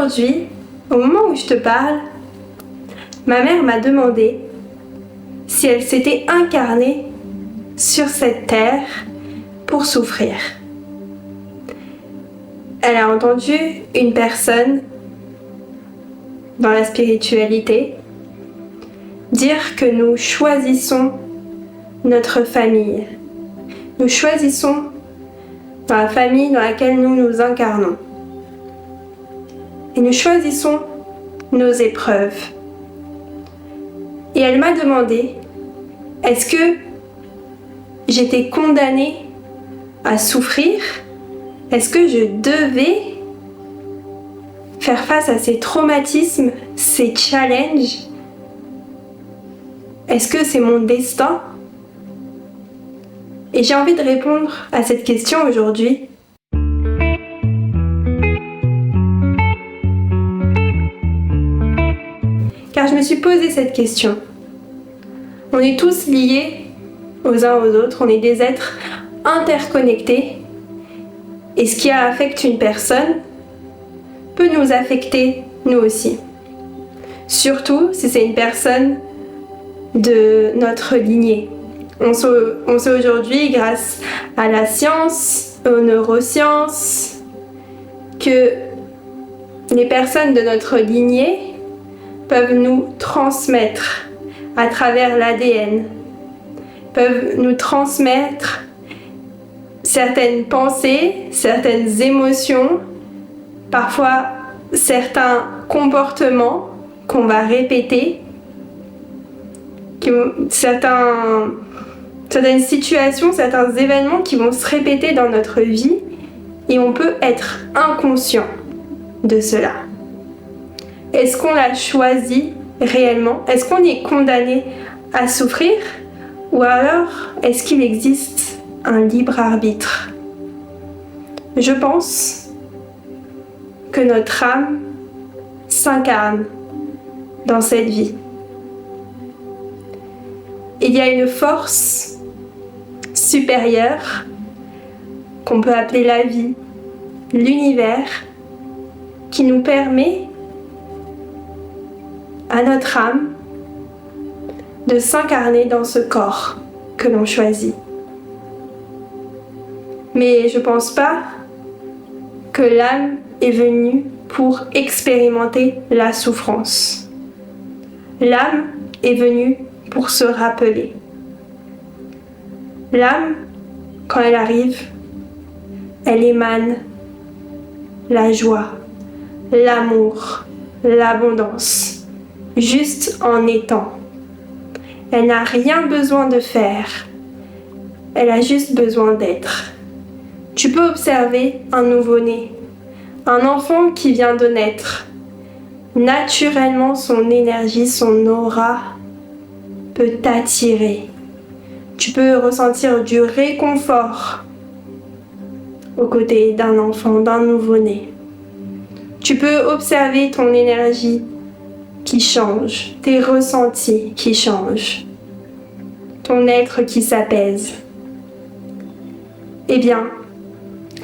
Aujourd'hui, au moment où je te parle, ma mère m'a demandé si elle s'était incarnée sur cette terre pour souffrir. Elle a entendu une personne dans la spiritualité dire que nous choisissons notre famille. Nous choisissons dans la famille dans laquelle nous nous incarnons. Et nous choisissons nos épreuves. Et elle m'a demandé, est-ce que j'étais condamnée à souffrir? Est-ce que je devais faire face à ces traumatismes, ces challenges? Est-ce que c'est mon destin? Et j'ai envie de répondre à cette question aujourd'hui. Car je me suis posé cette question. On est tous liés aux uns aux autres, on est des êtres interconnectés. Et ce qui affecte une personne peut nous affecter nous aussi. Surtout si c'est une personne de notre lignée. On sait aujourd'hui, grâce à la science, aux neurosciences, que les personnes de notre lignée peuvent nous transmettre à travers l'ADN, peuvent nous transmettre certaines pensées, certaines émotions, parfois certains comportements qu'on va répéter, certaines situations, certains événements qui vont se répéter dans notre vie et on peut être inconscient de cela. Est-ce qu'on l'a choisi réellement? Est-ce qu'on est condamné à souffrir? Ou alors, est-ce qu'il existe un libre arbitre? Je pense que notre âme s'incarne dans cette vie. Il y a une force supérieure qu'on peut appeler la vie, l'univers, qui nous permet à notre âme de s'incarner dans ce corps que l'on choisit. Mais je ne pense pas que l'âme est venue pour expérimenter la souffrance. L'âme est venue pour se rappeler. L'âme, quand elle arrive, elle émane la joie, l'amour, l'abondance, juste en étant. Elle n'a rien besoin de faire, elle a juste besoin d'être. Tu peux observer un nouveau-né, un enfant qui vient de naître. Naturellement, son énergie, son aura peut t'attirer. Tu peux ressentir du réconfort aux côtés d'un enfant, d'un nouveau-né. Tu peux observer ton énergie qui change, tes ressentis qui changent, ton être qui s'apaise. Eh bien,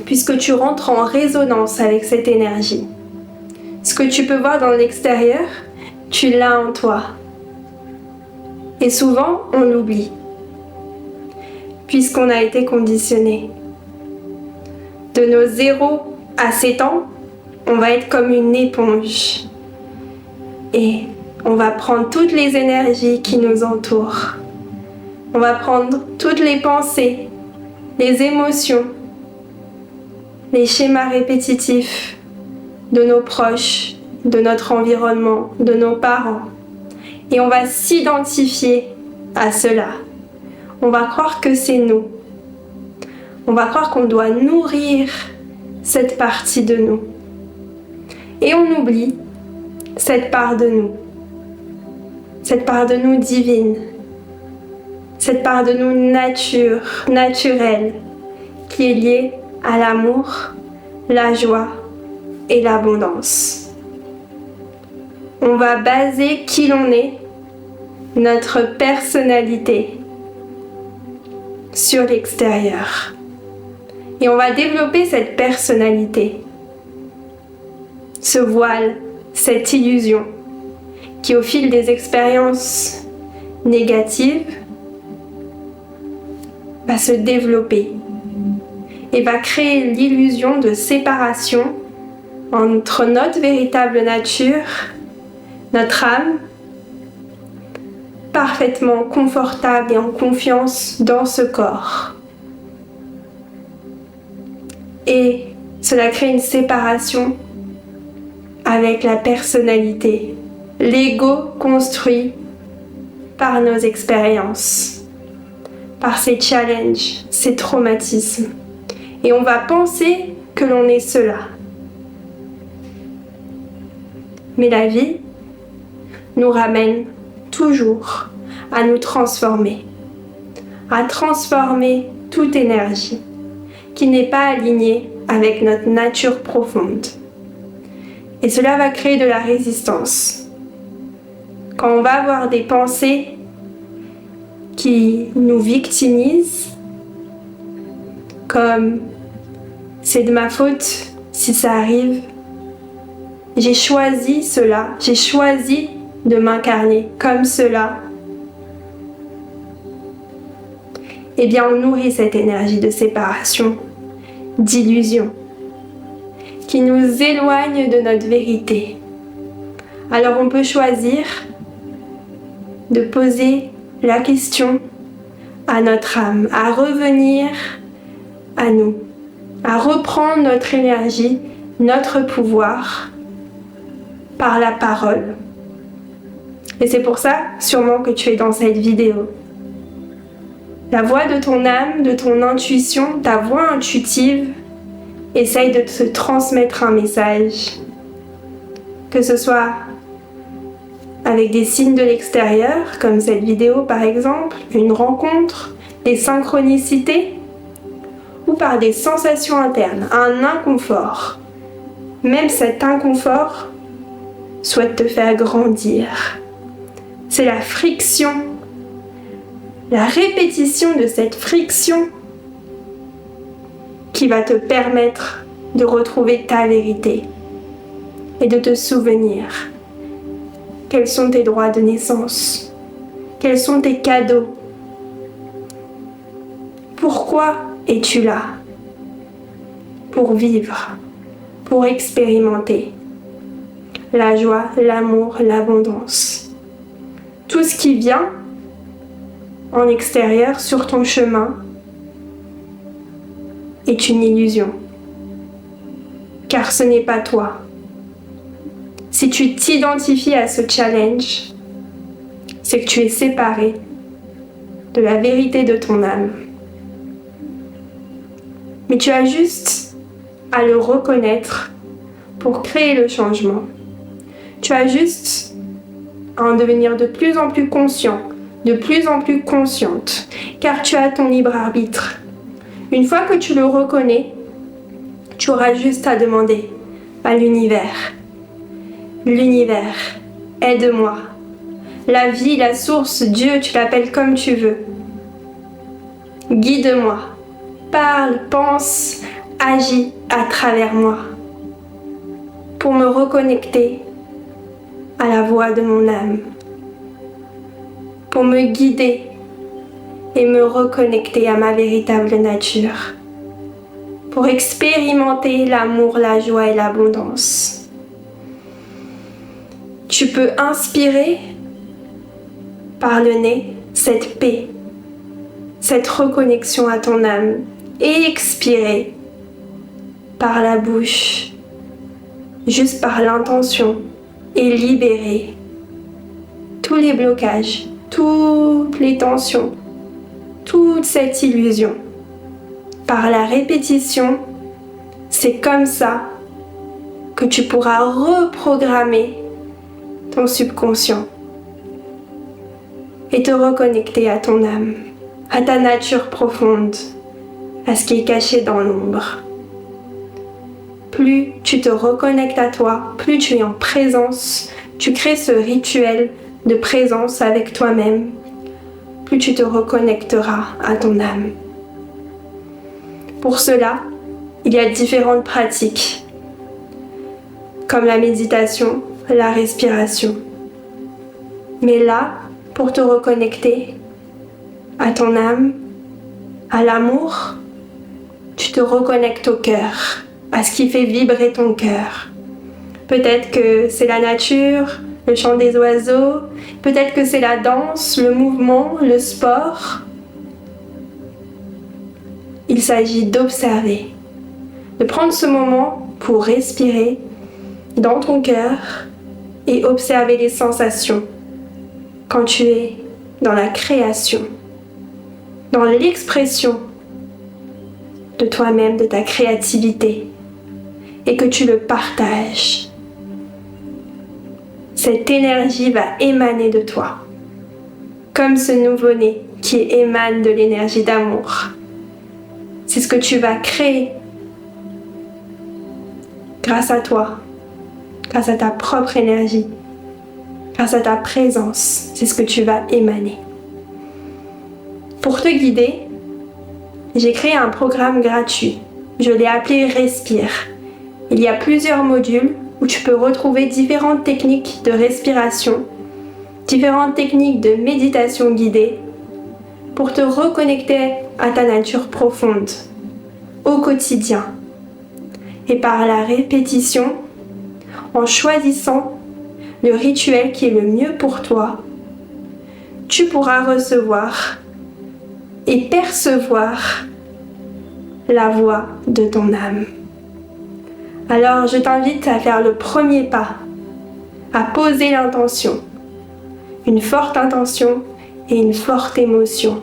puisque tu rentres en résonance avec cette énergie, ce que tu peux voir dans l'extérieur, tu l'as en toi. Et souvent, on l'oublie, puisqu'on a été conditionné. De nos 0 à 7 ans, on va être comme une éponge. Et on va prendre toutes les énergies qui nous entourent. On va prendre toutes les pensées, les émotions, les schémas répétitifs de nos proches, de notre environnement, de nos parents. Et on va s'identifier à cela. On va croire que c'est nous. On va croire qu'on doit nourrir cette partie de nous. Et on oublie cette part de nous. Cette part de nous divine. Cette part de nous naturelle, qui est liée à l'amour, la joie et l'abondance. On va baser qui l'on est, notre personnalité, sur l'extérieur. Et on va développer cette personnalité ce voile, cette illusion qui au fil des expériences négatives va se développer et va créer l'illusion de séparation entre notre véritable nature, notre âme, parfaitement confortable et en confiance dans ce corps. Et cela crée une séparation avec la personnalité, l'ego construit par nos expériences, par ces challenges, ces traumatismes. Et on va penser que l'on est cela. Mais la vie nous ramène toujours à nous transformer, à transformer toute énergie qui n'est pas alignée avec notre nature profonde. Et cela va créer de la résistance. Quand on va avoir des pensées qui nous victimisent, comme « c'est de ma faute si ça arrive », j'ai choisi cela, j'ai choisi de m'incarner comme cela, eh bien on nourrit cette énergie de séparation, d'illusion, qui nous éloigne de notre vérité. Alors on peut choisir de poser la question à notre âme, à revenir à nous, à reprendre notre énergie, notre pouvoir par la parole. Et c'est pour ça, sûrement, que tu es dans cette vidéo. La voix de ton âme, de ton intuition, ta voix intuitive, essaye de te transmettre un message. Que ce soit avec des signes de l'extérieur, comme cette vidéo par exemple, une rencontre, des synchronicités, ou par des sensations internes, un inconfort. Même cet inconfort souhaite te faire grandir. C'est la friction, la répétition de cette friction qui va te permettre de retrouver ta vérité et de te souvenir quels sont tes droits de naissance, quels sont tes cadeaux, pourquoi es-tu là? Pour vivre, pour expérimenter la joie, l'amour, l'abondance. Tout ce qui vient en extérieur sur ton chemin est une illusion, car ce n'est pas toi. Si tu t'identifies à ce challenge, c'est que tu es séparé de la vérité de ton âme. Mais tu as juste à le reconnaître pour créer le changement. Tu as juste à en devenir de plus en plus conscient, de plus en plus consciente, car tu as ton libre arbitre. Une fois que tu le reconnais, tu auras juste à demander à l'univers. L'univers, aide-moi. La vie, la source, Dieu, tu l'appelles comme tu veux. Guide-moi. Parle, pense, agis à travers moi pour me reconnecter à la voix de mon âme, pour me guider et me reconnecter à ma véritable nature, pour expérimenter l'amour, la joie et l'abondance. Tu peux inspirer par le nez cette paix, cette reconnexion à ton âme, et expirer par la bouche, juste par l'intention, et libérer tous les blocages, toutes les tensions, toute cette illusion. Par la répétition, c'est comme ça que tu pourras reprogrammer ton subconscient et te reconnecter à ton âme, à ta nature profonde, à ce qui est caché dans l'ombre. Plus tu te reconnectes à toi, plus tu es en présence, tu crées ce rituel de présence avec toi-même, plus tu te reconnecteras à ton âme. Pour cela, il y a différentes pratiques. comme la méditation, la respiration. Mais là, pour te reconnecter à ton âme, à l'amour, tu te reconnectes au cœur, à ce qui fait vibrer ton cœur. Peut-être que c'est la nature, le chant des oiseaux, peut-être que c'est la danse, le mouvement, le sport. Il s'agit d'observer, de prendre ce moment pour respirer dans ton cœur et observer les sensations quand tu es dans la création, dans l'expression de toi-même, de ta créativité, et que tu le partages. Cette énergie va émaner de toi, comme ce nouveau-né qui émane de l'énergie d'amour. C'est ce que tu vas créer grâce à toi, grâce à ta propre énergie, grâce à ta présence. C'est ce que tu vas émaner. Pour te guider, j'ai créé un programme gratuit. Je l'ai appelé Respire. Il y a plusieurs modules où tu peux retrouver différentes techniques de respiration, différentes techniques de méditation guidée pour te reconnecter à ta nature profonde, au quotidien. Et par la répétition, en choisissant le rituel qui est le mieux pour toi, tu pourras recevoir et percevoir la voix de ton âme. Alors je t'invite à faire le premier pas, à poser l'intention, une forte intention et une forte émotion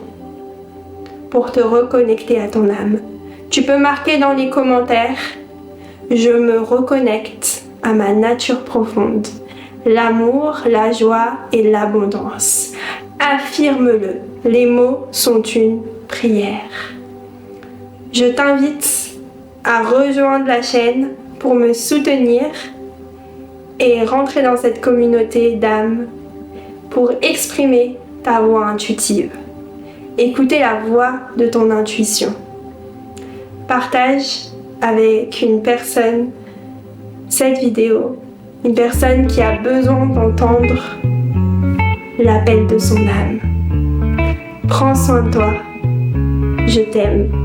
pour te reconnecter à ton âme. Tu peux marquer dans les commentaires « Je me reconnecte à ma nature profonde, l'amour, la joie et l'abondance ». Affirme-le, les mots sont une prière. Je t'invite à rejoindre la chaîne pour me soutenir et rentrer dans cette communauté d'âmes pour exprimer ta voix intuitive. Écouter la voix de ton intuition. Partage avec une personne cette vidéo, une personne qui a besoin d'entendre l'appel de son âme. Prends soin de toi. Je t'aime.